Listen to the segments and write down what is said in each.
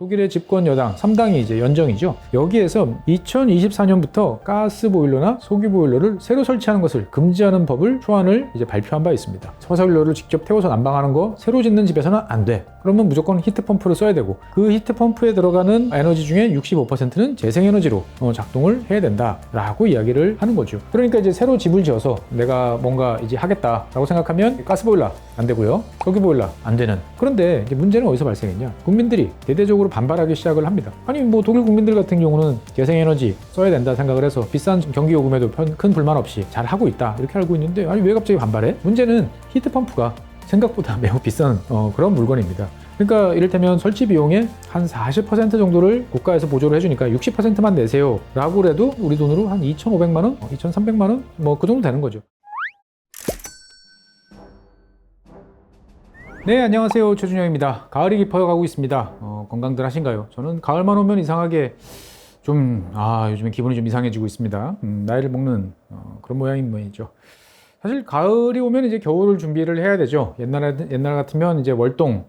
독일의 집권 여당 3당이 이제 연정이죠. 여기에서 2024년부터 가스 보일러나 석유 보일러를 새로 설치하는 것을 금지하는 법을 초안을 이제 발표한 바 있습니다. 화석연료를 직접 태워서 난방하는 거 새로 짓는 집에서는 안 돼. 그러면 무조건 히트펌프를 써야 되고 그 히트펌프에 들어가는 에너지 중에 65%는 재생에너지로 작동을 해야 된다라고 이야기를 하는 거죠. 그러니까 이제 새로 집을 지어서 내가 뭔가 이제 하겠다라고 생각하면 가스 보일러 안 되고요. 석유 보일러 안 되는. 그런데 이제 문제는 어디서 발생했냐? 국민들이 대대적으로 반발하기 시작을 합니다. 아니 뭐 독일 국민들 같은 경우는 재생에너지 써야 된다 생각을 해서 비싼 전기요금에도 큰 불만 없이 잘 하고 있다 이렇게 알고 있는데 아니 왜 갑자기 반발해? 문제는 히트펌프가 생각보다 매우 비싼 그런 물건입니다. 그러니까 이를테면 설치 비용의 한 40% 정도를 국가에서 보조를 해주니까 60%만 내세요 라고 해도 우리 돈으로 한 2,500만 원, 2,300만 원 뭐 그 정도 되는 거죠. 네, 안녕하세요. 최준영입니다. 가을이 깊어가고 있습니다. 건강들 하신가요? 저는 가을만 오면 이상하게 요즘에 기분이 좀 이상해지고 있습니다. 나이를 먹는 그런 모양인 모양이죠. 사실 가을이 오면 이제 겨울을 준비를 해야 되죠. 옛날 같으면 이제 월동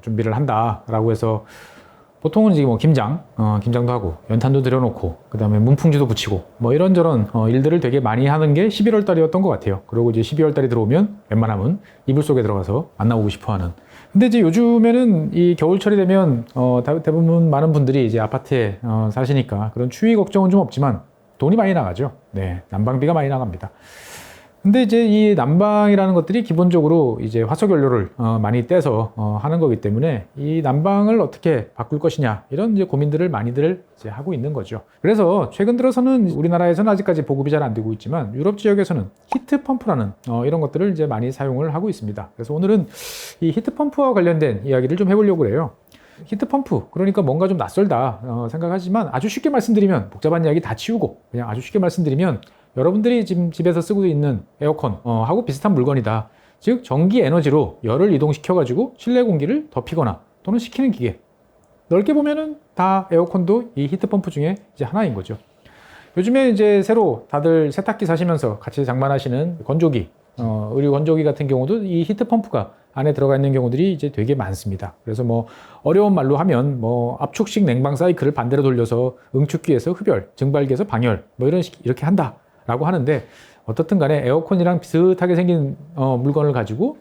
준비를 한다라고 해서 보통은 이제 뭐 김장도 하고 연탄도 들여놓고 그 다음에 문풍지도 붙이고 뭐 이런저런 일들을 되게 많이 하는 게 11월 달이었던 것 같아요. 그리고 이제 12월 달이 들어오면 웬만하면 이불 속에 들어가서 안 나오고 싶어하는. 근데 이제 요즘에는 이 겨울철이 되면 대부분 많은 분들이 이제 아파트에 사시니까 그런 추위 걱정은 좀 없지만 돈이 많이 나가죠. 네, 난방비가 많이 나갑니다. 근데 이제 이 난방이라는 것들이 기본적으로 이제 화석연료를 많이 떼서 하는 거기 때문에 이 난방을 어떻게 바꿀 것이냐 이런 이제 고민들을 많이들 이제 하고 있는 거죠. 그래서 최근 들어서는 우리나라에서는 아직까지 보급이 잘 안 되고 있지만 유럽 지역에서는 히트펌프라는 이런 것들을 이제 많이 사용을 하고 있습니다. 그래서 오늘은 이 히트펌프와 관련된 이야기를 좀 해보려고 해요. 히트펌프, 그러니까 뭔가 좀 낯설다 생각하지만 아주 쉽게 말씀드리면 복잡한 이야기 다 치우고 그냥 아주 쉽게 말씀드리면 여러분들이 지금 집에서 쓰고 있는 에어컨 하고 비슷한 물건이다. 즉 전기 에너지로 열을 이동시켜 가지고 실내 공기를 덮이거나 또는 식히는 기계. 넓게 보면은 다 에어컨도 이 히트펌프 중에 이제 하나인 거죠. 요즘에 이제 새로 다들 세탁기 사시면서 같이 장만하시는 건조기, 의류 건조기 같은 경우도 이 히트펌프가 안에 들어가 있는 경우들이 이제 되게 많습니다. 그래서 뭐 어려운 말로 하면 뭐 압축식 냉방 사이클을 반대로 돌려서 응축기에서 흡열, 증발기에서 방열 뭐 이렇게 한다. 라고 하는데 어떻든 간에 에어컨이랑 비슷하게 생긴 물건을 가지고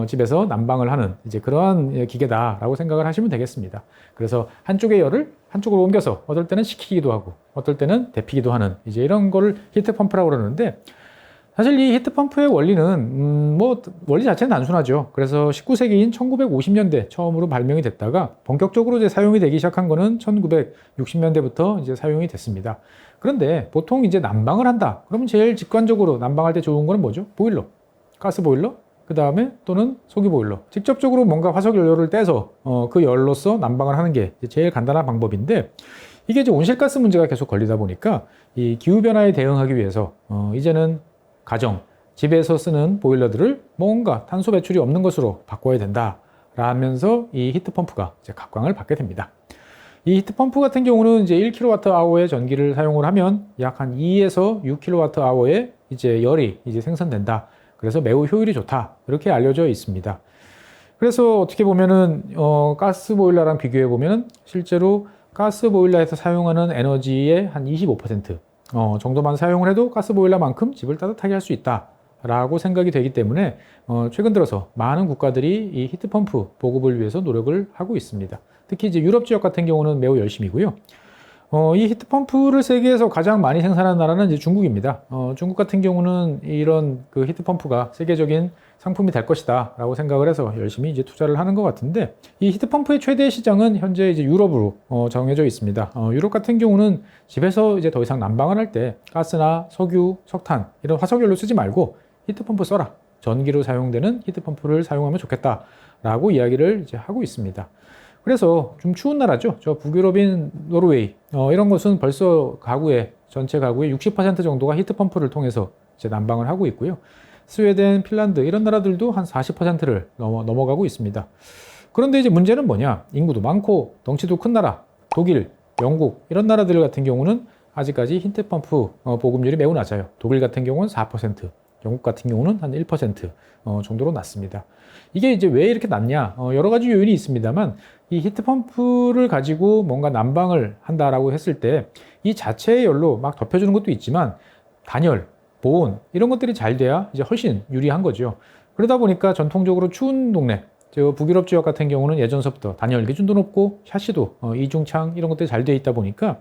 집에서 난방을 하는 이제 그러한 기계다라고 생각을 하시면 되겠습니다. 그래서 한쪽의 열을 한쪽으로 옮겨서 어떨 때는 식히기도 하고 어떨 때는 데피기도 하는 이제 이런 거를 히트펌프라고 그러는데 사실 이 히트펌프의 원리는 원리 자체는 단순하죠. 그래서 19세기인 1950년대 처음으로 발명이 됐다가 본격적으로 이제 사용이 되기 시작한 거는 1960년대부터 이제 사용이 됐습니다. 그런데 보통 이제 난방을 한다. 그러면 제일 직관적으로 난방할 때 좋은 거는 뭐죠? 보일러, 가스 보일러, 그 다음에 또는 석유 보일러. 직접적으로 뭔가 화석 연료를 떼서 그 열로서 난방을 하는 게 제일 간단한 방법인데 이게 이제 온실가스 문제가 계속 걸리다 보니까 이 기후 변화에 대응하기 위해서 이제는 가정, 집에서 쓰는 보일러들을 뭔가 탄소 배출이 없는 것으로 바꿔야 된다 라면서 이 히트펌프가 이제 각광을 받게 됩니다. 이 히트펌프 같은 경우는 이제 1kWh의 전기를 사용을 하면 약 한 2에서 6kWh의 이제 열이 이제 생산된다. 그래서 매우 효율이 좋다. 이렇게 알려져 있습니다. 그래서 어떻게 보면은 가스 보일러랑 비교해 보면은 실제로 가스 보일러에서 사용하는 에너지의 한 25% 정도만 사용을 해도 가스 보일러만큼 집을 따뜻하게 할 수 있다. 라고 생각이 되기 때문에 최근 들어서 많은 국가들이 이 히트펌프 보급을 위해서 노력을 하고 있습니다. 특히 이제 유럽 지역 같은 경우는 매우 열심이고요. 이 히트펌프를 세계에서 가장 많이 생산하는 나라는 이제 중국입니다. 중국 같은 경우는 이런 그 히트펌프가 세계적인 상품이 될 것이다 라고 생각을 해서 열심히 이제 투자를 하는 것 같은데 이 히트펌프의 최대 시장은 현재 이제 유럽으로 정해져 있습니다. 유럽 같은 경우는 집에서 이제 더 이상 난방을 할 때 가스나 석유, 석탄 이런 화석연료 쓰지 말고 히트펌프 써라. 전기로 사용되는 히트펌프를 사용하면 좋겠다 라고 이야기를 이제 하고 있습니다. 그래서 좀 추운 나라죠. 저 북유럽인 노르웨이 이런 것은 벌써 전체 가구의 60% 정도가 히트펌프를 통해서 이제 난방을 하고 있고요. 스웨덴, 핀란드 이런 나라들도 한 40%를 넘어가고 있습니다. 그런데 이제 문제는 뭐냐? 인구도 많고 덩치도 큰 나라, 독일, 영국 이런 나라들 같은 경우는 아직까지 히트펌프 보급률이 매우 낮아요. 독일 같은 경우는 4%, 영국 같은 경우는 한 1% 정도로 낮습니다. 이게 이제 왜 이렇게 낮냐? 여러 가지 요인이 있습니다만 이 히트펌프를 가지고 뭔가 난방을 한다라고 했을 때 이 자체의 열로 막 덮여주는 것도 있지만 단열, 보온 이런 것들이 잘 돼야 이제 훨씬 유리한 거죠. 그러다 보니까 전통적으로 추운 동네, 저 북유럽 지역 같은 경우는 예전서부터 단열 기준도 높고 샤시도 이중창 이런 것들이 잘 되어 있다 보니까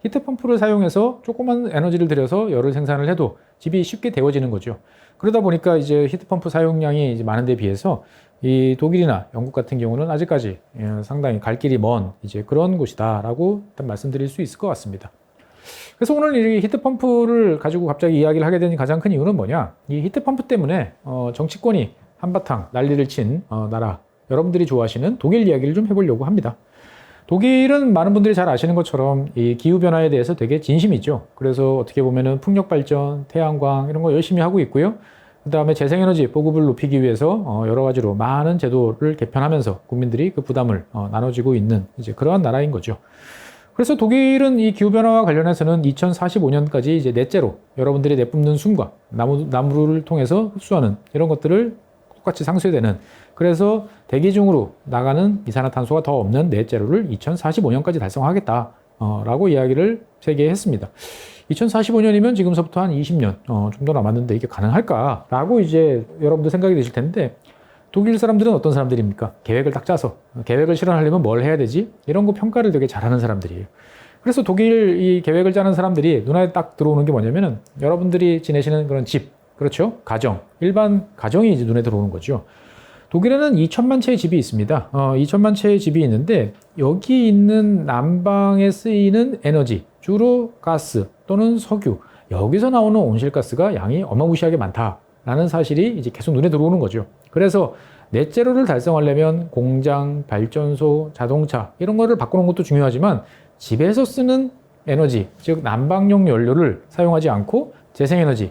히트펌프를 사용해서 조그만 에너지를 들여서 열을 생산을 해도 집이 쉽게 데워지는 거죠. 그러다 보니까 이제 히트펌프 사용량이 이제 많은 데 비해서 이 독일이나 영국 같은 경우는 아직까지 상당히 갈 길이 먼 이제 그런 곳이다라고 일단 말씀드릴 수 있을 것 같습니다. 그래서 오늘 이 히트펌프를 가지고 갑자기 이야기를 하게 된 가장 큰 이유는 뭐냐? 이 히트펌프 때문에 정치권이 한바탕 난리를 친 나라, 여러분들이 좋아하시는 독일 이야기를 좀 해보려고 합니다. 독일은 많은 분들이 잘 아시는 것처럼 이 기후변화에 대해서 되게 진심이죠. 그래서 어떻게 보면은 풍력발전, 태양광 이런 거 열심히 하고 있고요. 그 다음에 재생에너지 보급을 높이기 위해서 여러 가지로 많은 제도를 개편하면서 국민들이 그 부담을 나눠지고 있는 이제 그러한 나라인 거죠. 그래서 독일은 이 기후변화와 관련해서는 2045년까지 이제 넷째로 여러분들이 내뿜는 숨과 나무를 통해서 흡수하는 이런 것들을 똑같이 상쇄되는, 그래서 대기 중으로 나가는 이산화탄소가 더 없는 넷제로를 2045년까지 달성하겠다라고 이야기를 세계에 했습니다. 2045년이면 지금서부터 한 20년 좀 더 남았는데 이게 가능할까라고 이제 여러분들 생각이 드실 텐데, 독일 사람들은 어떤 사람들입니까? 계획을 딱 짜서 계획을 실현하려면 뭘 해야 되지? 이런 거 평가를 되게 잘하는 사람들이에요. 그래서 독일 이 계획을 짜는 사람들이 눈에 딱 들어오는 게 뭐냐면은 여러분들이 지내시는 그런 집, 그렇죠? 가정, 일반 가정이 이제 눈에 들어오는 거죠. 독일에는 2천만 채의 집이 있습니다. 2천만 채의 집이 있는데 여기 있는 난방에 쓰이는 에너지, 주로 가스 또는 석유, 여기서 나오는 온실가스가 양이 어마무시하게 많다라는 사실이 이제 계속 눈에 들어오는 거죠. 그래서 넷제로를 달성하려면 공장, 발전소, 자동차 이런 거를 바꾸는 것도 중요하지만 집에서 쓰는 에너지, 즉 난방용 연료를 사용하지 않고 재생에너지로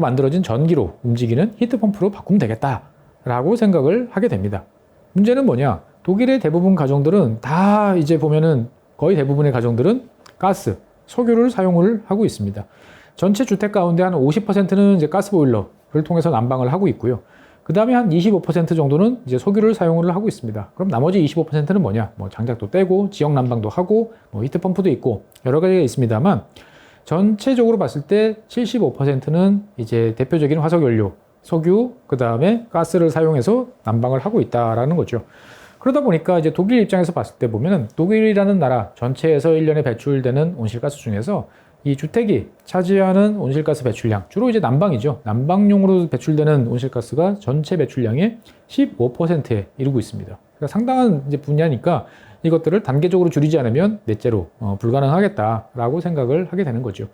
만들어진 전기로 움직이는 히트펌프로 바꾸면 되겠다라고 생각을 하게 됩니다. 문제는 뭐냐? 독일의 대부분 가정들은 다 이제 보면은 거의 대부분의 가정들은 가스, 석유를 사용을 하고 있습니다. 전체 주택 가운데 한 50%는 이제 가스보일러를 통해서 난방을 하고 있고요. 그 다음에 한 25% 정도는 이제 석유를 사용을 하고 있습니다. 그럼 나머지 25%는 뭐냐? 뭐 장작도 떼고 지역 난방도 하고 뭐 히트펌프도 있고 여러 가지가 있습니다만 전체적으로 봤을 때 75%는 이제 대표적인 화석연료, 석유, 그 다음에 가스를 사용해서 난방을 하고 있다라는 거죠. 그러다 보니까 이제 독일 입장에서 봤을 때 보면은 독일이라는 나라 전체에서 1년에 배출되는 온실가스 중에서 이 주택이 차지하는 온실가스 배출량, 주로 이제 난방이죠. 난방용으로 배출되는 온실가스가 전체 배출량의 15%에 이르고 있습니다. 그러니까 상당한 이제 분야니까 이것들을 단계적으로 줄이지 않으면 넷째로 불가능하겠다라고 생각을 하게 되는 거죠.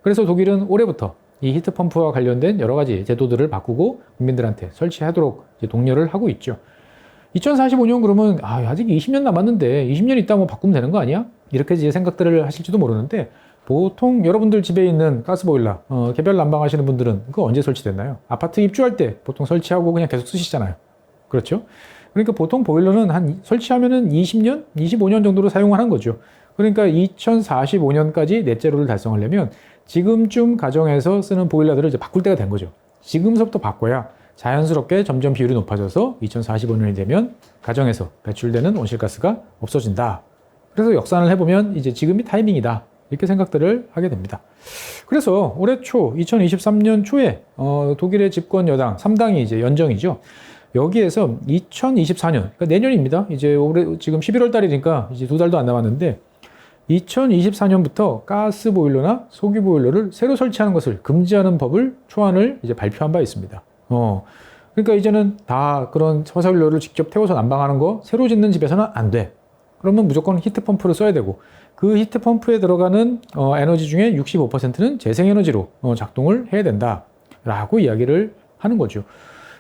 그래서 독일은 올해부터 이 히트펌프와 관련된 여러 가지 제도들을 바꾸고 국민들한테 설치하도록 이제 독려를 하고 있죠. 2045년 그러면 아직 20년 남았는데 20년 있다 뭐 바꾸면 되는 거 아니야? 이렇게 이제 생각들을 하실지도 모르는데, 보통 여러분들 집에 있는 가스보일러 개별 난방 하시는 분들은 그거 언제 설치됐나요? 아파트 입주할 때 보통 설치하고 그냥 계속 쓰시잖아요. 그렇죠? 그러니까 보통 보일러는 한 설치하면은 20년, 25년 정도로 사용하는 거죠. 그러니까 2045년까지 넷제로를 달성하려면 지금쯤 가정에서 쓰는 보일러들을 이제 바꿀 때가 된 거죠. 지금서부터 바꿔야 자연스럽게 점점 비율이 높아져서 2045년이 되면 가정에서 배출되는 온실가스가 없어진다. 그래서 역산을 해보면 이제 지금이 타이밍이다. 이렇게 생각들을 하게 됩니다. 그래서 올해 초, 2023년 초에 독일의 집권 여당 3당이 이제 연정이죠. 여기에서 2024년, 그러니까 내년입니다. 이제 올해 지금 11월 달이니까 이제 2달도 안 남았는데 2024년부터 가스 보일러나 석유 보일러를 새로 설치하는 것을 금지하는 법을 초안을 이제 발표한 바 있습니다. 그러니까 이제는 다 그런 화석연료를 직접 태워서 난방하는 거 새로 짓는 집에서는 안 돼. 그러면 무조건 히트펌프를 써야 되고, 그 히트펌프에 들어가는 에너지 중에 65%는 재생에너지로 작동을 해야 된다라고 이야기를 하는 거죠.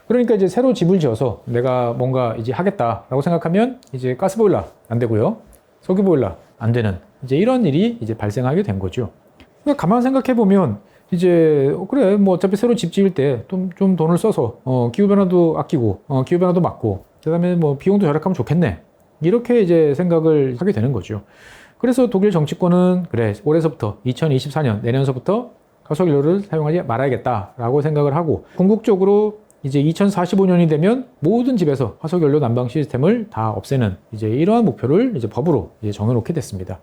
그러니까 이제 새로 집을 지어서 내가 뭔가 이제 하겠다라고 생각하면 이제 가스보일러 안 되고요. 석유보일러 안 되는 이제 이런 일이 이제 발생하게 된 거죠. 그러니까 가만 생각해 보면 이제 그래 뭐 어차피 새로 집 지을 때 좀 돈을 써서 기후변화도 아끼고 기후변화도 막고 그다음에 뭐 비용도 절약하면 좋겠네, 이렇게 이제 생각을 하게 되는 거죠. 그래서 독일 정치권은 그래 올해서부터 2024년 내년서부터 화석연료를 사용하지 말아야겠다라고 생각을 하고 궁극적으로 이제 2045년이 되면 모든 집에서 화석연료 난방 시스템을 다 없애는 이제 이러한 목표를 이제 법으로 이제 정해놓게 됐습니다.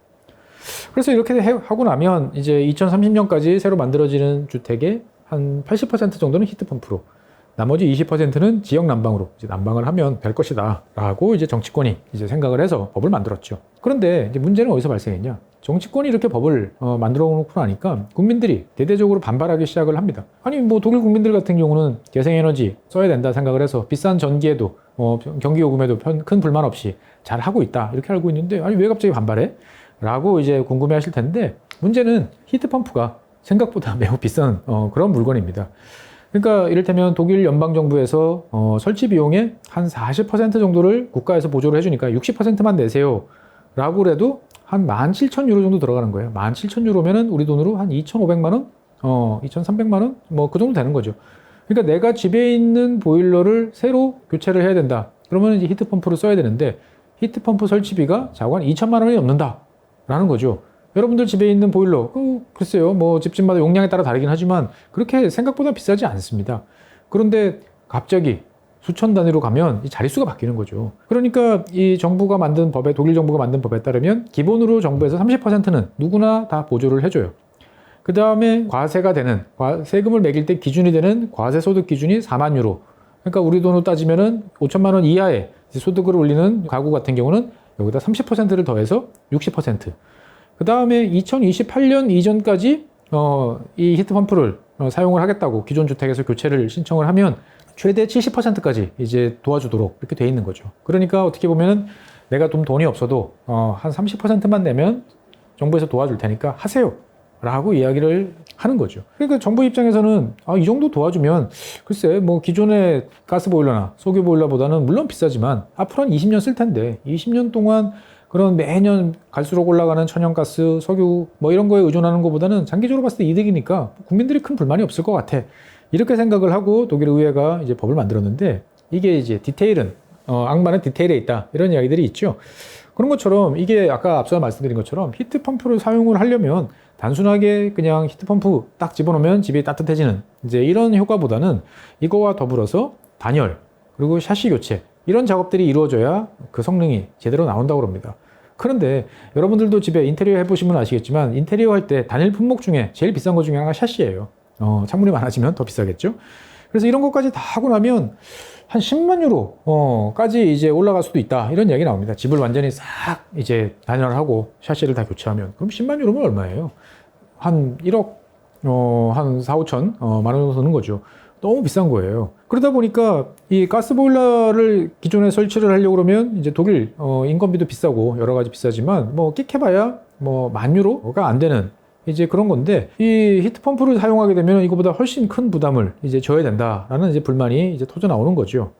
그래서 이렇게 하고 나면 이제 2030년까지 새로 만들어지는 주택의 한 80% 정도는 히트펌프로, 나머지 20%는 지역 난방으로 이제 난방을 하면 될 것이다라고 이제 정치권이 이제 생각을 해서 법을 만들었죠. 그런데 이제 문제는 어디서 발생했냐? 정치권이 이렇게 법을 만들어 놓고 나니까 국민들이 대대적으로 반발하기 시작을 합니다. 아니 뭐 독일 국민들 같은 경우는 재생에너지 써야 된다 생각을 해서 비싼 전기에도 전기요금에도 큰 불만 없이 잘 하고 있다 이렇게 알고 있는데, 아니 왜 갑자기 반발해? 라고 이제 궁금해 하실 텐데, 문제는 히트펌프가 생각보다 매우 비싼 그런 물건입니다. 그러니까 이를테면 독일 연방정부에서 설치 비용의 한 40% 정도를 국가에서 보조를 해주니까 60%만 내세요 라고 그래도 한 17,000유로 정도 들어가는 거예요. 17,000유로면은 우리 돈으로 한 2,500만원? 2,300만원? 뭐 그 정도 되는 거죠. 그러니까 내가 집에 있는 보일러를 새로 교체를 해야 된다. 그러면 이제 히트펌프를 써야 되는데, 히트펌프 설치비가 자고 한 2,000만원이 넘는다 라는 거죠. 여러분들 집에 있는 보일러, 글쎄요, 뭐 집집마다 용량에 따라 다르긴 하지만 그렇게 생각보다 비싸지 않습니다. 그런데 갑자기 수천 단위로 가면 이 자릿수가 바뀌는 거죠. 그러니까 이 정부가 만든 법에, 독일 정부가 만든 법에 따르면 기본으로 정부에서 30%는 누구나 다 보조를 해줘요. 그 다음에 과세가 되는, 세금을 매길 때 기준이 되는 과세 소득 기준이 4만 유로. 그러니까 우리 돈으로 따지면은 5천만 원 이하의 소득을 올리는 가구 같은 경우는 여기다 30%를 더해서 60%. 그 다음에 2028년 이전까지 이 히트펌프를 사용을 하겠다고 기존 주택에서 교체를 신청을 하면 최대 70%까지 이제 도와주도록 이렇게 돼 있는 거죠. 그러니까 어떻게 보면은 내가 돈이 없어도 한 30%만 내면 정부에서 도와줄 테니까 하세요 라고 이야기를 하는 거죠. 그러니까 정부 입장에서는 이 정도 도와주면 글쎄 뭐 기존의 가스보일러나 석유보일러보다는 물론 비싸지만 앞으로 한 20년 쓸 텐데 20년 동안 그런 매년 갈수록 올라가는 천연가스, 석유 뭐 이런 거에 의존하는 것보다는 장기적으로 봤을 때 이득이니까 국민들이 큰 불만이 없을 것 같아. 이렇게 생각을 하고 독일 의회가 이제 법을 만들었는데, 이게 이제 디테일은 악마는 디테일에 있다 이런 이야기들이 있죠. 그런 것처럼 이게 아까 앞서 말씀드린 것처럼 히트펌프를 사용을 하려면 단순하게 그냥 히트펌프 딱 집어넣으면 집이 따뜻해지는 이제 이런 효과보다는 이거와 더불어서 단열 그리고 샤시 교체 이런 작업들이 이루어져야 그 성능이 제대로 나온다고 합니다. 그런데 여러분들도 집에 인테리어 해보시면 아시겠지만 인테리어 할 때 단일 품목 중에 제일 비싼 것 중에 하나가 샤시예요. 창문이 많아지면 더 비싸겠죠. 그래서 이런 것까지 다 하고 나면 한 10만 유로까지 이제 올라갈 수도 있다 이런 이야기 나옵니다. 집을 완전히 싹 이제 단열을 하고 샤시를 다 교체하면. 그럼 10만 유로면 얼마예요? 한 1억 한 4, 5천 만 원 정도 드는 거죠. 너무 비싼 거예요. 그러다 보니까 이 가스보일러를 기존에 설치를 하려고 그러면 이제 독일 인건비도 비싸고 여러 가지 비싸지만 뭐 끽해봐야 뭐 10,000유로가 안 되는 이제 그런 건데, 이 히트펌프를 사용하게 되면 이거보다 훨씬 큰 부담을 이제 져야 된다라는 이제 불만이 이제 터져 나오는 거죠.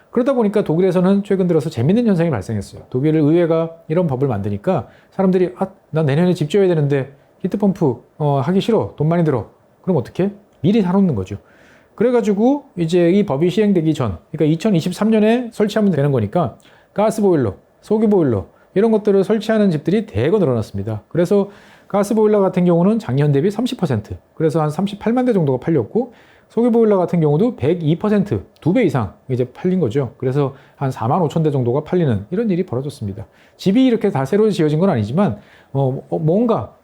그러다 보니까 독일에서는 최근 들어서 재밌는 현상이 발생했어요. 독일 의회가 이런 법을 만드니까 사람들이 난 내년에 집 지어야 되는데 히트펌프 하기 싫어, 돈 많이 들어. 그럼 어떻게? 미리 사놓는 거죠. 그래가지고 이제 이 법이 시행되기 전, 그러니까 2023년에 설치하면 되는 거니까 가스보일러, 석유보일러 이런 것들을 설치하는 집들이 대거 늘어났습니다. 그래서 가스보일러 같은 경우는 작년 대비 30%, 그래서 한 38만 대 정도가 팔렸고, 석유보일러 같은 경우도 102%, 2배 이상 이제 팔린 거죠. 그래서 한 4만 5천 대 정도가 팔리는 이런 일이 벌어졌습니다. 집이 이렇게 다 새로 지어진 건 아니지만 뭔가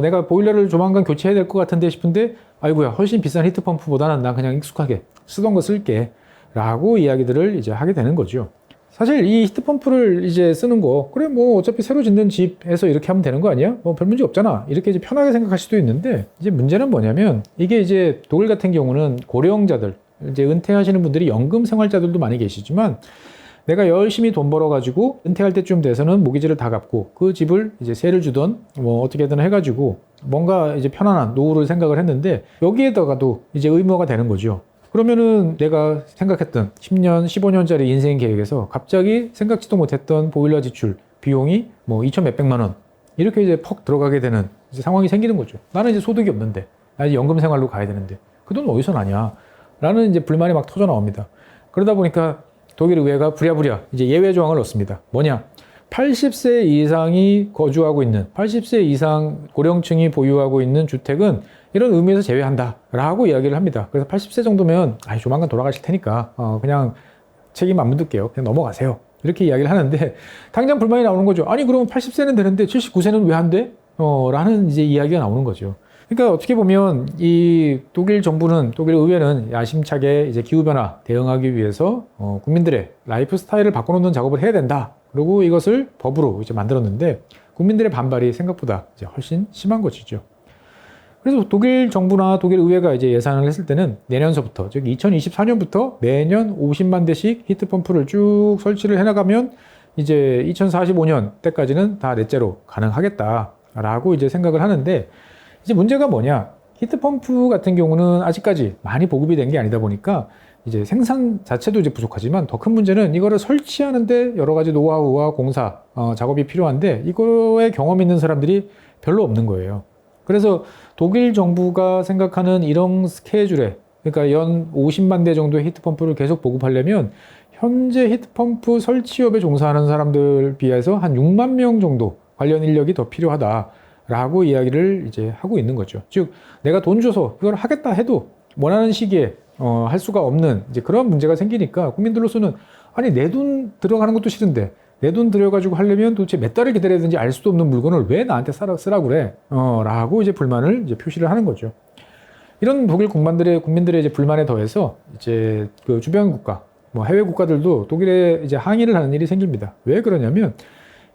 내가 보일러를 조만간 교체해야 될 것 같은데 싶은데, 아이고야, 훨씬 비싼 히트펌프보다는 난 그냥 익숙하게 쓰던 거 쓸게 라고 이야기들을 이제 하게 되는 거죠. 사실 이 히트펌프를 이제 쓰는 거, 그래 뭐 어차피 새로 짓는 집에서 이렇게 하면 되는 거 아니야? 뭐 별 문제 없잖아. 이렇게 이제 편하게 생각할 수도 있는데, 이제 문제는 뭐냐면 이게 이제 독일 같은 경우는 고령자들, 이제 은퇴하시는 분들이 연금 생활자들도 많이 계시지만, 내가 열심히 돈 벌어가지고 은퇴할 때쯤 돼서는 모기지를 다 갚고 그 집을 이제 세를 주던 뭐 어떻게든 해가지고 뭔가 이제 편안한 노후를 생각을 했는데, 여기에다가도 이제 의무화가 되는 거죠. 그러면은 내가 생각했던 10년, 15년짜리 인생 계획에서 갑자기 생각지도 못했던 보일러 지출 비용이 뭐 2천 몇백만 원 이렇게 이제 퍽 들어가게 되는 이제 상황이 생기는 거죠. 나는 이제 소득이 없는데, 나 이제 연금 생활로 가야 되는데 그 돈 어디서 나냐? 라는 이제 불만이 막 터져 나옵니다. 그러다 보니까 독일 의회가 부랴부랴 이제 예외 조항을 넣습니다. 뭐냐? 80세 이상이 거주하고 있는, 80세 이상 고령층이 보유하고 있는 주택은 이런 의미에서 제외한다라고 이야기를 합니다. 그래서 80세 정도면 조만간 돌아가실 테니까 그냥 책임 안 묻을게요. 그냥 넘어가세요. 이렇게 이야기를 하는데 당장 불만이 나오는 거죠. 아니 그러면 80세는 되는데 79세는 왜 안 돼? 라는 이제 이야기가 나오는 거죠. 그러니까 어떻게 보면 이 독일 정부는, 독일 의회는 야심차게 이제 기후변화 대응하기 위해서 국민들의 라이프 스타일을 바꿔놓는 작업을 해야 된다. 그리고 이것을 법으로 이제 만들었는데 국민들의 반발이 생각보다 이제 훨씬 심한 것이죠. 그래서 독일 정부나 독일 의회가 이제 예산을 했을 때는 내년서부터, 즉 2024년부터 매년 50만 대씩 히트펌프를 쭉 설치를 해나가면 이제 2045년 때까지는 다 넷제로 가능하겠다라고 이제 생각을 하는데, 이제 문제가 뭐냐? 히트펌프 같은 경우는 아직까지 많이 보급이 된 게 아니다 보니까 이제 생산 자체도 이제 부족하지만 더 큰 문제는 이거를 설치하는데 여러 가지 노하우와 공사 작업이 필요한데 이거에 경험 있는 사람들이 별로 없는 거예요. 그래서 독일 정부가 생각하는 이런 스케줄에, 그러니까 연 50만 대 정도의 히트펌프를 계속 보급하려면 현재 히트펌프 설치업에 종사하는 사람들 비해서 한 6만 명 정도 관련 인력이 더 필요하다라고 이야기를 이제 하고 있는 거죠. 즉 내가 돈 줘서 이걸 하겠다 해도 원하는 시기에 할 수가 없는 이제 그런 문제가 생기니까 국민들로서는 아니 내 돈 들어가는 것도 싫은데 내 돈 들여가지고 하려면 도대체 몇 달을 기다려야 되는지 알 수도 없는 물건을 왜 나한테 쓰라고 그래? 라고 이제 불만을 이제 표시를 하는 거죠. 이런 독일 국민들의 이제 불만에 더해서 이제 그 주변 국가, 뭐 해외 국가들도 독일에 이제 항의를 하는 일이 생깁니다. 왜 그러냐면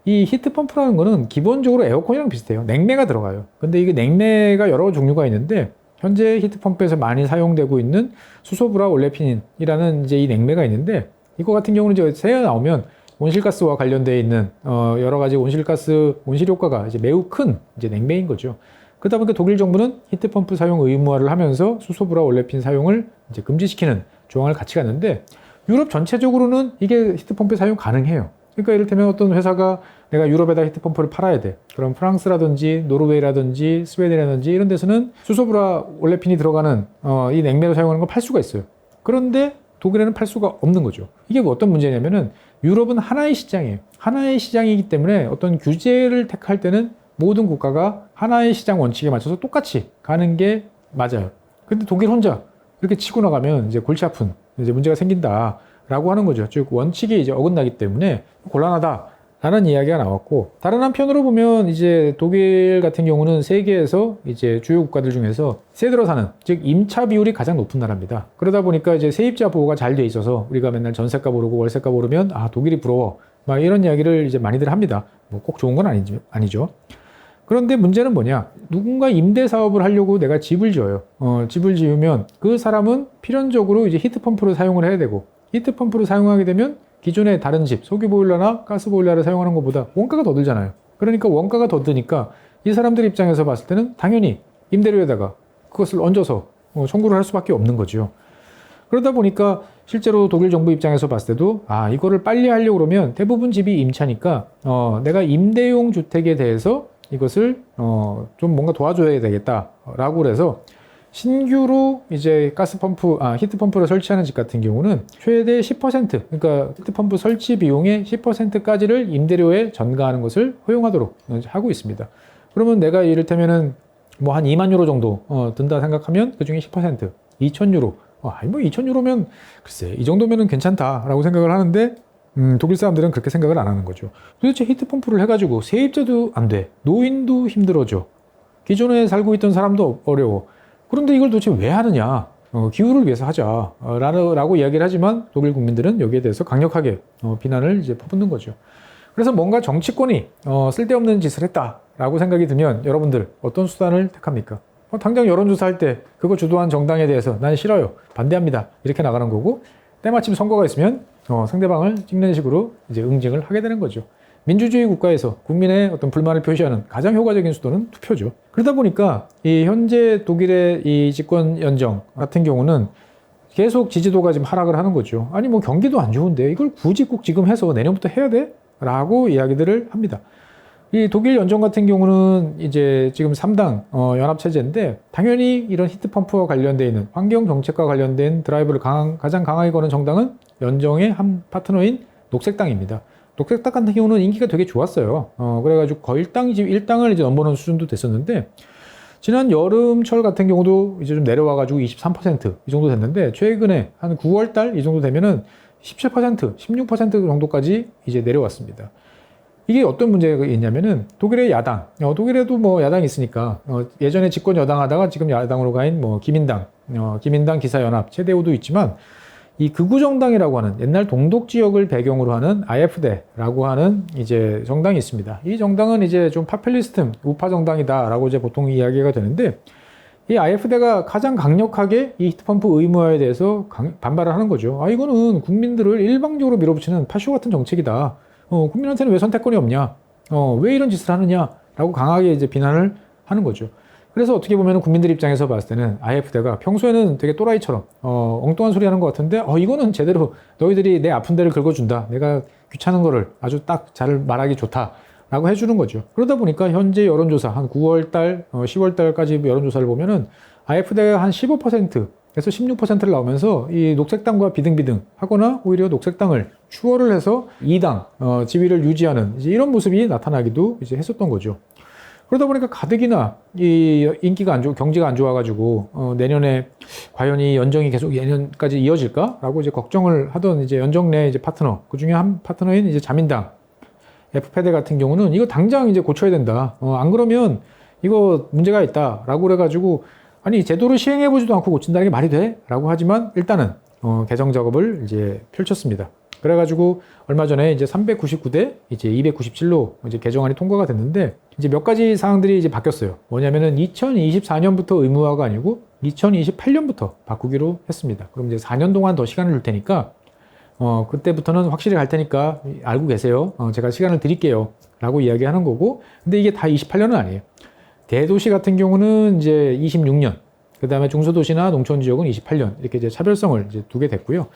이 히트펌프라는 거는 기본적으로 에어컨이랑 비슷해요. 냉매가 들어가요. 근데 이게 냉매가 여러 종류가 있는데 현재 히트펌프에서 많이 사용되고 있는 수소브라 올레핀이라는 이제 이 냉매가 있는데 이거 같은 경우는 이제 새어 나오면 온실가스와 관련되어 있는 여러 가지 온실 효과가 이제 매우 큰 이제 냉매인 거죠. 그러다 보니까 독일 정부는 히트펌프 사용 의무화를 하면서 수소브라 올레핀 사용을 이제 금지시키는 조항을 같이 갔는데 유럽 전체적으로는 이게 히트펌프 사용 가능해요. 그러니까 이를테면 어떤 회사가 내가 유럽에다 히트펌프를 팔아야 돼. 그럼 프랑스라든지 노르웨이라든지 스웨덴이라든지 이런 데서는 수소브라 올레핀이 들어가는 이 냉매를 사용하는 걸 팔 수가 있어요. 그런데 독일에는 팔 수가 없는 거죠. 이게 뭐 어떤 문제냐면은 유럽은 하나의 시장이에요. 하나의 시장이기 때문에 어떤 규제를 택할 때는 모든 국가가 하나의 시장 원칙에 맞춰서 똑같이 가는 게 맞아요. 근데 독일 혼자 이렇게 치고 나가면 이제 골치 아픈 이제 문제가 생긴다라고 하는 거죠. 즉 원칙이 이제 어긋나기 때문에 곤란하다라는 이야기가 나왔고, 다른 한편으로 보면 이제 독일 같은 경우는 세계에서 이제 주요 국가들 중에서 새 들어 사는, 즉 임차 비율이 가장 높은 나라입니다. 그러다 보니까 이제 세입자 보호가 잘 돼 있어서 우리가 맨날 전세값 오르고 월세값 오르면 독일이 부러워 막 이런 이야기를 이제 많이들 합니다. 뭐 꼭 좋은 건 아니죠. 그런데 문제는 뭐냐? 누군가 임대 사업을 하려고 내가 집을 지어요. 집을 지으면 그 사람은 필연적으로 이제 히트펌프를 사용을 해야 되고, 히트펌프를 사용하게 되면 기존의 다른 집, 석유 보일러나 가스 보일러를 사용하는 것보다 원가가 더 들잖아요. 그러니까 원가가 더 드니까 이 사람들 입장에서 봤을 때는 당연히 임대료에다가 그것을 얹어서 청구를 할 수밖에 없는 거죠. 그러다 보니까 실제로 독일 정부 입장에서 봤을 때도 이거를 빨리 하려고 그러면 대부분 집이 임차니까 내가 임대용 주택에 대해서 이것을 좀 뭔가 도와줘야 되겠다라고 그래서 신규로 이제 히트펌프를 설치하는 집 같은 경우는 최대 10%, 그러니까 히트펌프 설치 비용의 10%까지를 임대료에 전가하는 것을 허용하도록 하고 있습니다. 그러면 내가 이를테면은 뭐 한 2만 유로 정도 든다 생각하면 그 중에 10%, 2천 유로. 뭐 2천 유로면 글쎄 이 정도면은 괜찮다라고 생각을 하는데 독일 사람들은 그렇게 생각을 안 하는 거죠. 도대체 히트펌프를 해가지고 세입자도 안 돼, 노인도 힘들어져, 기존에 살고 있던 사람도 어려워. 그런데 이걸 도대체 왜 하느냐? 기후를 위해서 하자 라고 이야기를 하지만 독일 국민들은 여기에 대해서 강력하게 비난을 이제 퍼붓는 거죠. 그래서 뭔가 정치권이 쓸데없는 짓을 했다라고 생각이 들면 여러분들 어떤 수단을 택합니까? 당장 여론조사할 때 그거 주도한 정당에 대해서 난 싫어요, 반대합니다 이렇게 나가는 거고, 때마침 선거가 있으면 상대방을 찍는 식으로 이제 응징을 하게 되는 거죠. 민주주의 국가에서 국민의 어떤 불만을 표시하는 가장 효과적인 수단은 투표죠. 그러다 보니까 이 현재 독일의 이 집권 연정 같은 경우는 계속 지지도가 지금 하락을 하는 거죠. 아니 뭐 경기도 안 좋은데 이걸 굳이 꼭 지금 해서 내년부터 해야 돼? 라고 이야기들을 합니다. 이 독일 연정 같은 경우는 이제 지금 3당 연합체제인데 당연히 이런 히트펌프와 관련되어 있는 환경 정책과 관련된 드라이브를 가장 강하게 거는 정당은 연정의 한 파트너인 녹색당입니다. 녹색당 같은 경우는 인기가 되게 좋았어요. 그래가지고 거의 1당을 이제 넘보는 수준도 됐었는데 지난 여름철 같은 경우도 이제 좀 내려와가지고 23%이 정도 됐는데 최근에 한 9월 달 이 정도 되면은 17%, 16% 정도까지 이제 내려왔습니다. 이게 어떤 문제가 있냐면은 독일의 야당, 독일에도 뭐 야당이 있으니까 예전에 집권 여당 하다가 지금 야당으로 가인 뭐 기민당, 기민당 기사연합, 체데우도 있지만 이 극우 정당이라고 하는 옛날 동독 지역을 배경으로 하는 AfD라고 하는 이제 정당이 있습니다. 이 정당은 이제 좀 파퓰리스트 우파 정당이다라고 이제 보통 이야기가 되는데 이 AfD가 가장 강력하게 이 히트펌프 의무화에 대해서 반발을 하는 거죠. 아, 이거는 국민들을 일방적으로 밀어붙이는 파쇼 같은 정책이다. 국민한테는 왜 선택권이 없냐? 왜 이런 짓을 하느냐? 라고 강하게 이제 비난을 하는 거죠. 그래서 어떻게 보면 국민들 입장에서 봤을 때는 AfD가 평소에는 되게 또라이처럼 엉뚱한 소리 하는 것 같은데 이거는 제대로 너희들이 내 아픈 데를 긁어준다. 내가 귀찮은 거를 아주 딱 잘 말하기 좋다. 라고 해주는 거죠. 그러다 보니까 현재 여론조사 한 9월달, 10월달까지 여론조사를 보면은 AfD가 한 15%에서 16%를 나오면서 이 녹색당과 비등비등 하거나 오히려 녹색당을 추월을 해서 2당 지위를 유지하는 이제 이런 모습이 나타나기도 이제 했었던 거죠. 그러다 보니까 가뜩이나 이 인기가 경제가 안 좋아가지고 내년에 과연 이 연정이 계속 내년까지 이어질까라고 이제 걱정을 하던 이제 연정 내 이제 파트너 그 중에 한 파트너인 이제 자민당 FPD 같은 경우는 이거 당장 이제 고쳐야 된다. 안 그러면 이거 문제가 있다라고 그래가지고 아니 제도를 시행해보지도 않고 고친다는 게 말이 돼? 라고 하지만 일단은 개정 작업을 이제 펼쳤습니다. 그래가지고 얼마 전에 이제 399대 이제 297로 이제 개정안이 통과가 됐는데 이제 몇 가지 사항들이 이제 바뀌었어요. 뭐냐면은 2024년부터 의무화가 아니고 2028년부터 바꾸기로 했습니다. 그럼 이제 4년 동안 더 시간을 줄 테니까 그때부터는 확실히 갈 테니까 알고 계세요. 제가 시간을 드릴게요. 라고 이야기하는 거고. 근데 이게 다 28년은 아니에요. 대도시 같은 경우는 이제 26년, 그 다음에 중소도시나 농촌 지역은 28년 이렇게 이제 차별성을 이제 두게 됐고요.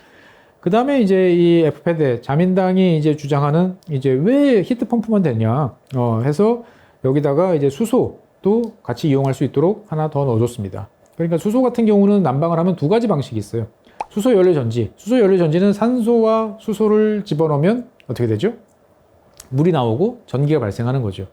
그 다음에 이제 이 FPD 자민당이 이제 주장하는 이제 왜 히트펌프만 되냐 해서 여기다가 이제 수소도 같이 이용할 수 있도록 하나 더 넣어줬습니다. 그러니까 수소 같은 경우는 난방을 하면 두 가지 방식이 있어요. 수소 연료 전지. 수소 연료 전지는 산소와 수소를 집어넣으면 어떻게 되죠? 물이 나오고 전기가 발생하는 거죠.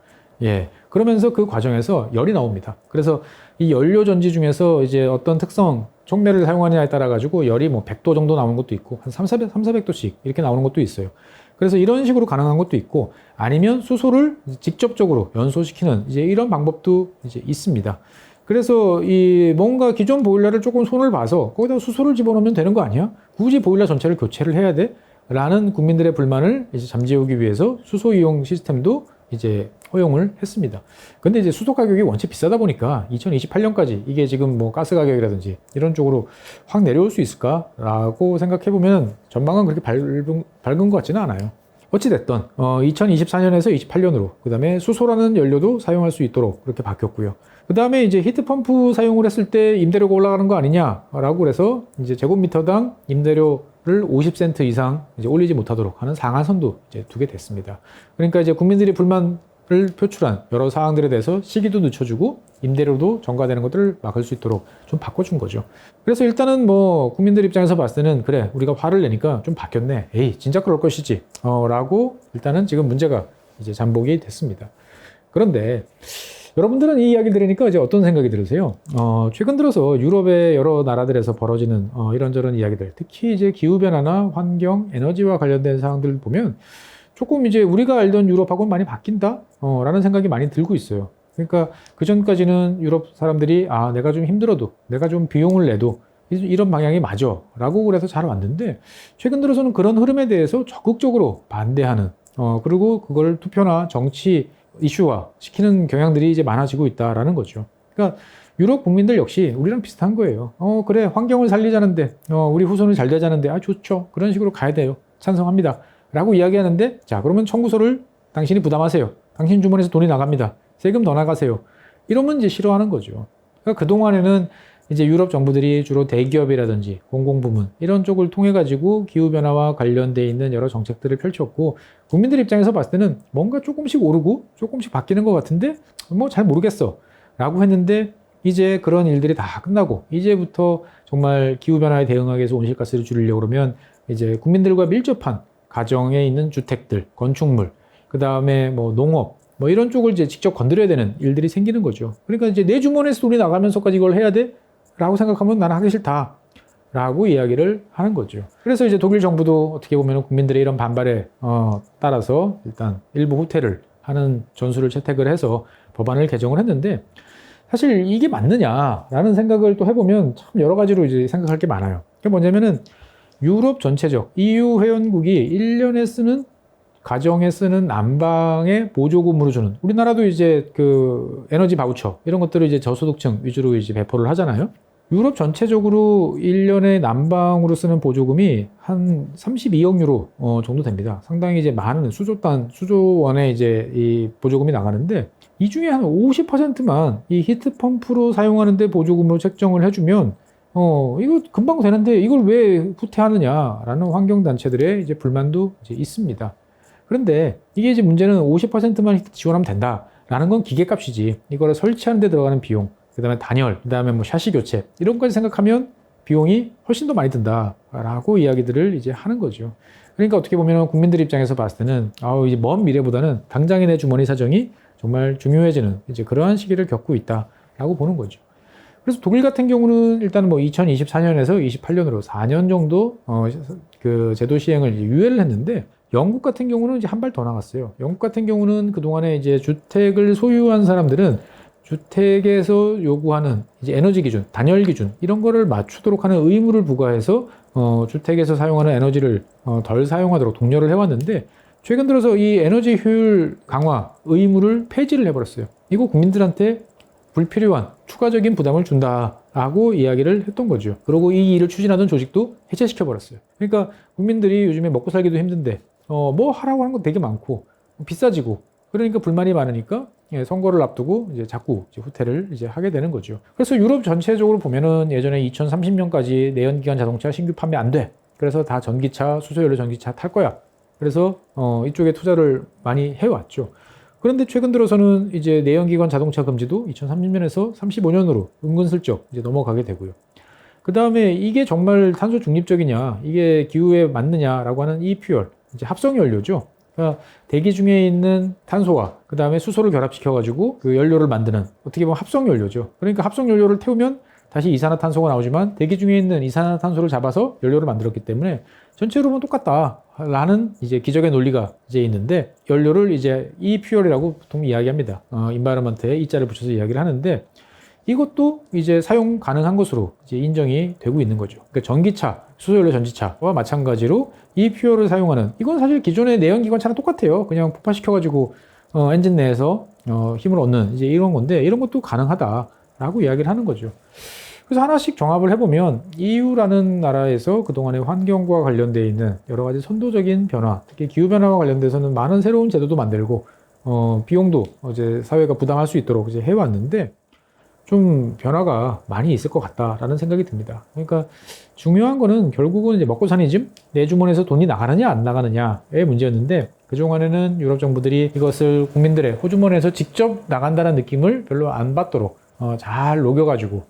예. 그러면서 그 과정에서 열이 나옵니다. 그래서 이 연료 전지 중에서 이제 어떤 특성, 촉매를 사용하느냐에 따라 가지고 열이 뭐 100도 정도 나오는 것도 있고 한 400도씩 이렇게 나오는 것도 있어요. 그래서 이런 식으로 가능한 것도 있고 아니면 수소를 직접적으로 연소시키는 이제 이런 방법도 이제 있습니다. 그래서 이 뭔가 기존 보일러를 조금 손을 봐서 거기다 수소를 집어넣으면 되는 거 아니야? 굳이 보일러 전체를 교체를 해야 돼? 라는 국민들의 불만을 이제 잠재우기 위해서 수소 이용 시스템도 이제 허용을 했습니다. 근데 이제 수소 가격이 원체 비싸다 보니까 2028년까지 이게 지금 뭐 가스 가격이라든지 이런 쪽으로 확 내려올 수 있을까라고 생각해보면 전망은 그렇게 밝은 것 같지는 않아요. 어찌됐든 2024년에서 28년으로 그 다음에 수소라는 연료도 사용할 수 있도록 그렇게 바뀌었고요. 그 다음에 이제 히트펌프 사용을 했을 때 임대료가 올라가는 거 아니냐라고 그래서 이제 제곱미터당 임대료를 50센트 이상 이제 올리지 못하도록 하는 상한선도 이제 두게 됐습니다. 그러니까 이제 국민들이 불만을 표출한 여러 사항들에 대해서 시기도 늦춰주고 임대료도 전가되는 것들을 막을 수 있도록 좀 바꿔준 거죠. 그래서 일단은 뭐 국민들 입장에서 봤을 때는 그래 우리가 화를 내니까 좀 바뀌었네. 에이 진짜 그럴 것이지 라고 일단은 지금 문제가 이제 잠복이 됐습니다. 그런데 여러분들은 이 이야기를 들으니까 이제 어떤 생각이 들으세요? 최근 들어서 유럽의 여러 나라들에서 벌어지는 이런저런 이야기들, 특히 이제 기후변화나 환경, 에너지와 관련된 사항들을 보면 조금 이제 우리가 알던 유럽하고는 많이 바뀐다? 라는 생각이 많이 들고 있어요. 그러니까 그 전까지는 유럽 사람들이 내가 좀 힘들어도, 내가 좀 비용을 내도 이런 방향이 맞아. 라고 그래서 잘 왔는데 최근 들어서는 그런 흐름에 대해서 적극적으로 반대하는, 그리고 그걸 투표나 정치 이슈화 시키는 경향들이 이제 많아지고 있다라는 거죠. 그러니까 유럽 국민들 역시 우리랑 비슷한 거예요. 그래 환경을 살리자는데 우리 후손이 잘 되자는데 좋죠. 그런 식으로 가야 돼요. 찬성합니다. 라고 이야기하는데 자 그러면 청구서를 당신이 부담하세요. 당신 주머니에서 돈이 나갑니다. 세금 더 나가세요. 이러면 이제 싫어하는 거죠. 그러니까 그동안에는 이제 유럽 정부들이 주로 대기업이라든지 공공부문 이런 쪽을 통해 가지고 기후변화와 관련돼 있는 여러 정책들을 펼쳤고 국민들 입장에서 봤을 때는 뭔가 조금씩 오르고 조금씩 바뀌는 것 같은데 뭐 잘 모르겠어 라고 했는데 이제 그런 일들이 다 끝나고 이제부터 정말 기후변화에 대응하기 위해서 온실가스를 줄이려고 그러면 이제 국민들과 밀접한 가정에 있는 주택들, 건축물, 그 다음에 뭐 농업 뭐 이런 쪽을 이제 직접 건드려야 되는 일들이 생기는 거죠. 그러니까 이제 내 주머니에서 돈이 나가면서까지 이걸 해야 돼? 라고 생각하면 나는 하기 싫다. 라고 이야기를 하는 거죠. 그래서 이제 독일 정부도 어떻게 보면 국민들의 이런 반발에 따라서 일단 일부 후퇴를 하는 전술을 채택을 해서 법안을 개정을 했는데, 사실 이게 맞느냐라는 생각을 또 해보면 참 여러 가지로 이제 생각할 게 많아요. 그게 뭐냐면은 유럽 전체적 EU 회원국이 1년에 쓰는 가정에 쓰는 난방에 보조금으로 주는, 우리나라도 이제 그 에너지 바우처 이런 것들을 이제 저소득층 위주로 이제 배포를 하잖아요. 유럽 전체적으로 1년에 난방으로 쓰는 보조금이 한 32억 유로 정도 됩니다. 상당히 이제 많은 수조 원의 이제 이 보조금이 나가는데, 이 중에 한 50%만 이 히트펌프로 사용하는데 보조금으로 책정을 해주면 이거 금방 되는데 이걸 왜 후퇴하느냐라는 환경단체들의 이제 불만도 이제 있습니다. 그런데 이게 이제 문제는 50%만 히트 지원하면 된다라는 건 기계값이지, 이거를 설치하는 데 들어가는 비용, 그 다음에 단열, 그 다음에 뭐 샤시 교체 이런 것까지 생각하면 비용이 훨씬 더 많이 든다라고 이야기들을 이제 하는 거죠. 그러니까 어떻게 보면 국민들 입장에서 봤을 때는 이제 먼 미래보다는 당장의 내 주머니 사정이 정말 중요해지는 이제 그러한 시기를 겪고 있다라고 보는 거죠. 그래서 독일 같은 경우는 일단 뭐 2024년에서 28년으로 4년 정도 그 제도 시행을 이제 유예를 했는데, 영국 같은 경우는 이제 한 발 더 나갔어요. 영국 같은 경우는 그동안에 이제 주택을 소유한 사람들은 주택에서 요구하는 이제 에너지 기준, 단열 기준 이런 거를 맞추도록 하는 의무를 부과해서 주택에서 사용하는 에너지를 덜 사용하도록 독려를 해왔는데, 최근 들어서 이 에너지 효율 강화 의무를 폐지를 해버렸어요. 이거 국민들한테 불필요한 추가적인 부담을 준다라고 이야기를 했던 거죠. 그리고 이 일을 추진하던 조직도 해체시켜버렸어요. 그러니까 국민들이 요즘에 먹고 살기도 힘든데 뭐 하라고 하는 거 되게 많고 비싸지고, 그러니까 불만이 많으니까 선거를 앞두고 이제 자꾸 후퇴를 이제 하게 되는 거죠. 그래서 유럽 전체적으로 보면은 예전에 2030년까지 내연기관 자동차 신규 판매 안 돼. 그래서 다 전기차, 수소연료 전기차 탈 거야. 그래서 이쪽에 투자를 많이 해왔죠. 그런데 최근 들어서는 이제 내연기관 자동차 금지도 2030년에서 35년으로 은근슬쩍 이제 넘어가게 되고요. 그 다음에 이게 정말 탄소 중립적이냐, 이게 기후에 맞느냐라고 하는 이퓨얼, 이제 합성 연료죠. 그러니까 대기 중에 있는 탄소와 그 다음에 수소를 결합시켜가지고 그 연료를 만드는, 어떻게 보면 합성 연료죠. 그러니까 합성 연료를 태우면 다시 이산화탄소가 나오지만 대기 중에 있는 이산화탄소를 잡아서 연료를 만들었기 때문에 전체로 보면 똑같다라는 이제 기적의 논리가 이제 있는데, 연료를 이제 이퓨얼이라고 보통 이야기합니다. 인바이러먼트에 이자를 붙여서 이야기를 하는데, 이것도 이제 사용 가능한 것으로 이제 인정이 되고 있는 거죠. 그러니까 전기차, 수소연료 전지차와 마찬가지로 이퓨얼을 사용하는, 이건 사실 기존의 내연기관차랑 똑같아요. 그냥 폭발시켜가지고 엔진 내에서 힘을 얻는 이제 이런 건데, 이런 것도 가능하다라고 이야기를 하는 거죠. 그래서 하나씩 정합을 해보면 EU라는 나라에서 그동안의 환경과 관련되어 있는 여러 가지 선도적인 변화, 특히 기후변화와 관련돼서는 많은 새로운 제도도 만들고 비용도 이제 사회가 부담할 수 있도록 이제 해왔는데, 좀 변화가 많이 있을 것 같다라는 생각이 듭니다. 그러니까 중요한 거는 결국은 이제 먹고 사니즘, 내 주머니에서 돈이 나가느냐 안 나가느냐의 문제였는데, 그동안에는 유럽 정부들이 이것을 국민들의 호주머니에서 직접 나간다는 느낌을 별로 안 받도록 잘 녹여가지고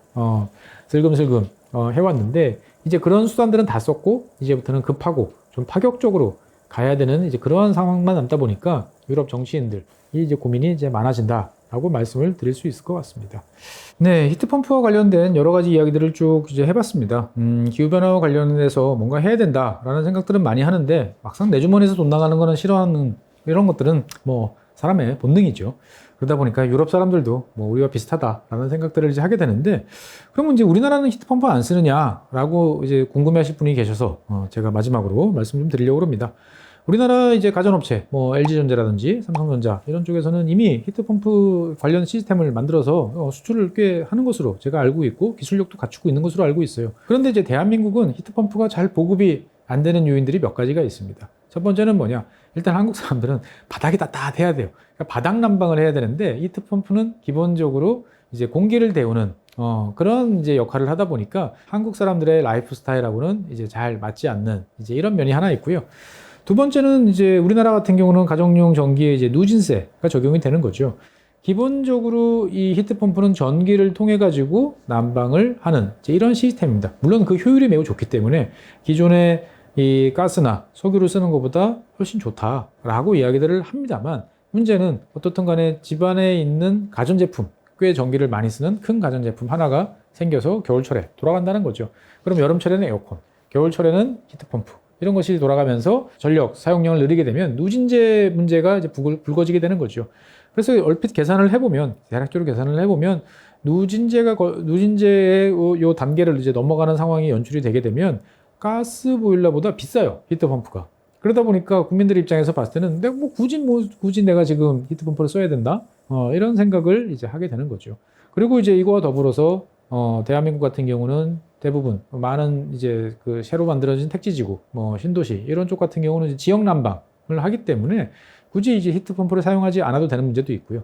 슬금슬금 해왔는데, 이제 그런 수단들은 다 썼고 이제부터는 급하고 좀 파격적으로 가야 되는 이제 그러한 상황만 남다 보니까 유럽 정치인들이 이제 고민이 이제 많아진다라고 말씀을 드릴 수 있을 것 같습니다. 네, 히트펌프와 관련된 여러 가지 이야기들을 쭉 이제 해봤습니다. 기후변화와 관련해서 뭔가 해야 된다라는 생각들은 많이 하는데, 막상 내 주머니에서 돈 나가는 거는 싫어하는 이런 것들은 뭐 사람의 본능이죠. 그러다 보니까 유럽 사람들도 뭐 우리와 비슷하다라는 생각들을 이제 하게 되는데, 그러면 이제 우리나라는 히트펌프 안 쓰느냐라고 이제 궁금해하실 분이 계셔서 제가 마지막으로 말씀 좀 드리려고 합니다. 우리나라 이제 가전업체, 뭐 LG전자라든지 삼성전자 이런 쪽에서는 이미 히트펌프 관련 시스템을 만들어서 수출을 꽤 하는 것으로 제가 알고 있고, 기술력도 갖추고 있는 것으로 알고 있어요. 그런데 이제 대한민국은 히트펌프가 잘 보급이 안 되는 요인들이 몇 가지가 있습니다. 첫 번째는 뭐냐? 일단 한국 사람들은 바닥이 따뜻해야 돼요. 그러니까 바닥 난방을 해야 되는데, 히트펌프는 기본적으로 이제 공기를 데우는 그런 이제 역할을 하다 보니까 한국 사람들의 라이프 스타일하고는 이제 잘 맞지 않는 이제 이런 면이 하나 있고요. 두 번째는 이제 우리나라 같은 경우는 가정용 전기에 이제 누진세가 적용이 되는 거죠. 기본적으로 이 히트펌프는 전기를 통해 가지고 난방을 하는 이제 이런 시스템입니다. 물론 그 효율이 매우 좋기 때문에 기존의 이 가스나 석유를 쓰는 것보다 훨씬 좋다라고 이야기들을 합니다만, 문제는 어떻든 간에 집안에 있는 가전제품, 꽤 전기를 많이 쓰는 큰 가전제품 하나가 생겨서 겨울철에 돌아간다는 거죠. 그럼 여름철에는 에어컨, 겨울철에는 히트펌프, 이런 것이 돌아가면서 전력 사용량을 늘리게 되면 누진제 문제가 이제 불거지게 되는 거죠. 그래서 얼핏 계산을 해보면, 대략적으로 계산을 해보면, 누진제의 요 단계를 이제 넘어가는 상황이 연출이 되게 되면 가스 보일러보다 비싸요, 히트펌프가. 그러다 보니까 국민들 입장에서 봤을 때는 내가 굳이 내가 지금 히트펌프를 써야 된다? 이런 생각을 이제 하게 되는 거죠. 그리고 이제 이거와 더불어서 대한민국 같은 경우는 대부분 많은 이제 그 새로 만들어진 택지지구, 신도시 이런 쪽 같은 경우는 이제 지역 난방을 하기 때문에 굳이 이제 히트펌프를 사용하지 않아도 되는 문제도 있고요.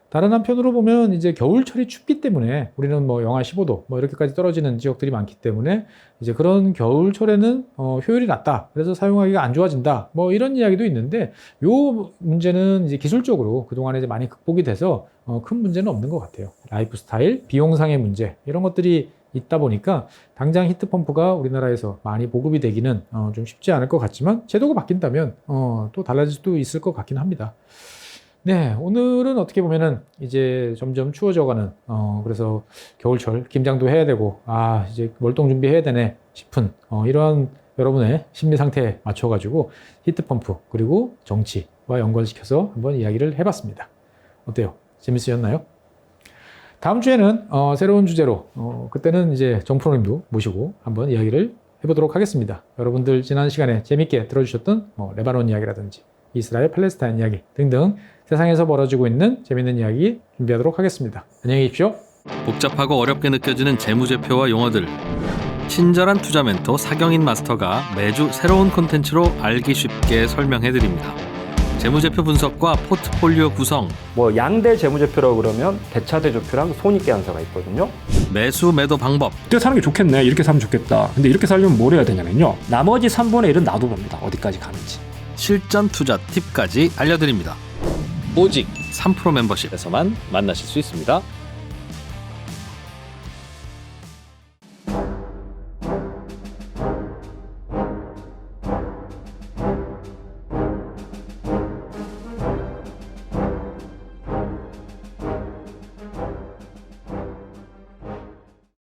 다른 한편으로 보면 이제 겨울철이 춥기 때문에 우리는 영하 15도 이렇게까지 떨어지는 지역들이 많기 때문에 이제 그런 겨울철에는 효율이 낮다. 그래서 사용하기가 안 좋아진다. 이런 이야기도 있는데 요 문제는 이제 기술적으로 그동안에 이제 많이 극복이 돼서 큰 문제는 없는 것 같아요. 라이프 스타일, 비용상의 문제 이런 것들이 있다 보니까 당장 히트펌프가 우리나라에서 많이 보급이 되기는 좀 쉽지 않을 것 같지만 제도가 바뀐다면 또 달라질 수도 있을 것 같긴 합니다. 네, 오늘은 어떻게 보면은 이제 점점 추워져가는 그래서 겨울철 김장도 해야 되고 이제 월동 준비해야 되네 싶은 이러한 여러분의 심리 상태에 맞춰가지고 히트펌프 그리고 정치와 연관시켜서 한번 이야기를 해봤습니다. 어때요? 재밌으셨나요? 다음 주에는 새로운 주제로 그때는 이제 정프로님도 모시고 한번 이야기를 해보도록 하겠습니다. 여러분들 지난 시간에 재밌게 들어주셨던 레바논 이야기라든지 이스라엘 팔레스타인 이야기 등등 세상에서 벌어지고 있는 재밌는 이야기 준비하도록 하겠습니다. 안녕히 계십시오. 복잡하고 어렵게 느껴지는 재무제표와 용어들, 친절한 투자 멘토 사경인 마스터가 매주 새로운 콘텐츠로 알기 쉽게 설명해드립니다. 재무제표 분석과 포트폴리오 구성, 양대 재무제표라고 그러면 대차대조표랑 손익계산서가 있거든요. 매수 매도 방법, 이때 사는 게 좋겠네, 이렇게 사면 좋겠다. 근데 이렇게 살려면 뭘 해야 되냐면요, 나머지 3분의 1은 놔둬봅니다. 어디까지 가는지. 실전 투자 팁까지 알려드립니다. 오직 3프로 멤버십에서만 만나실 수 있습니다.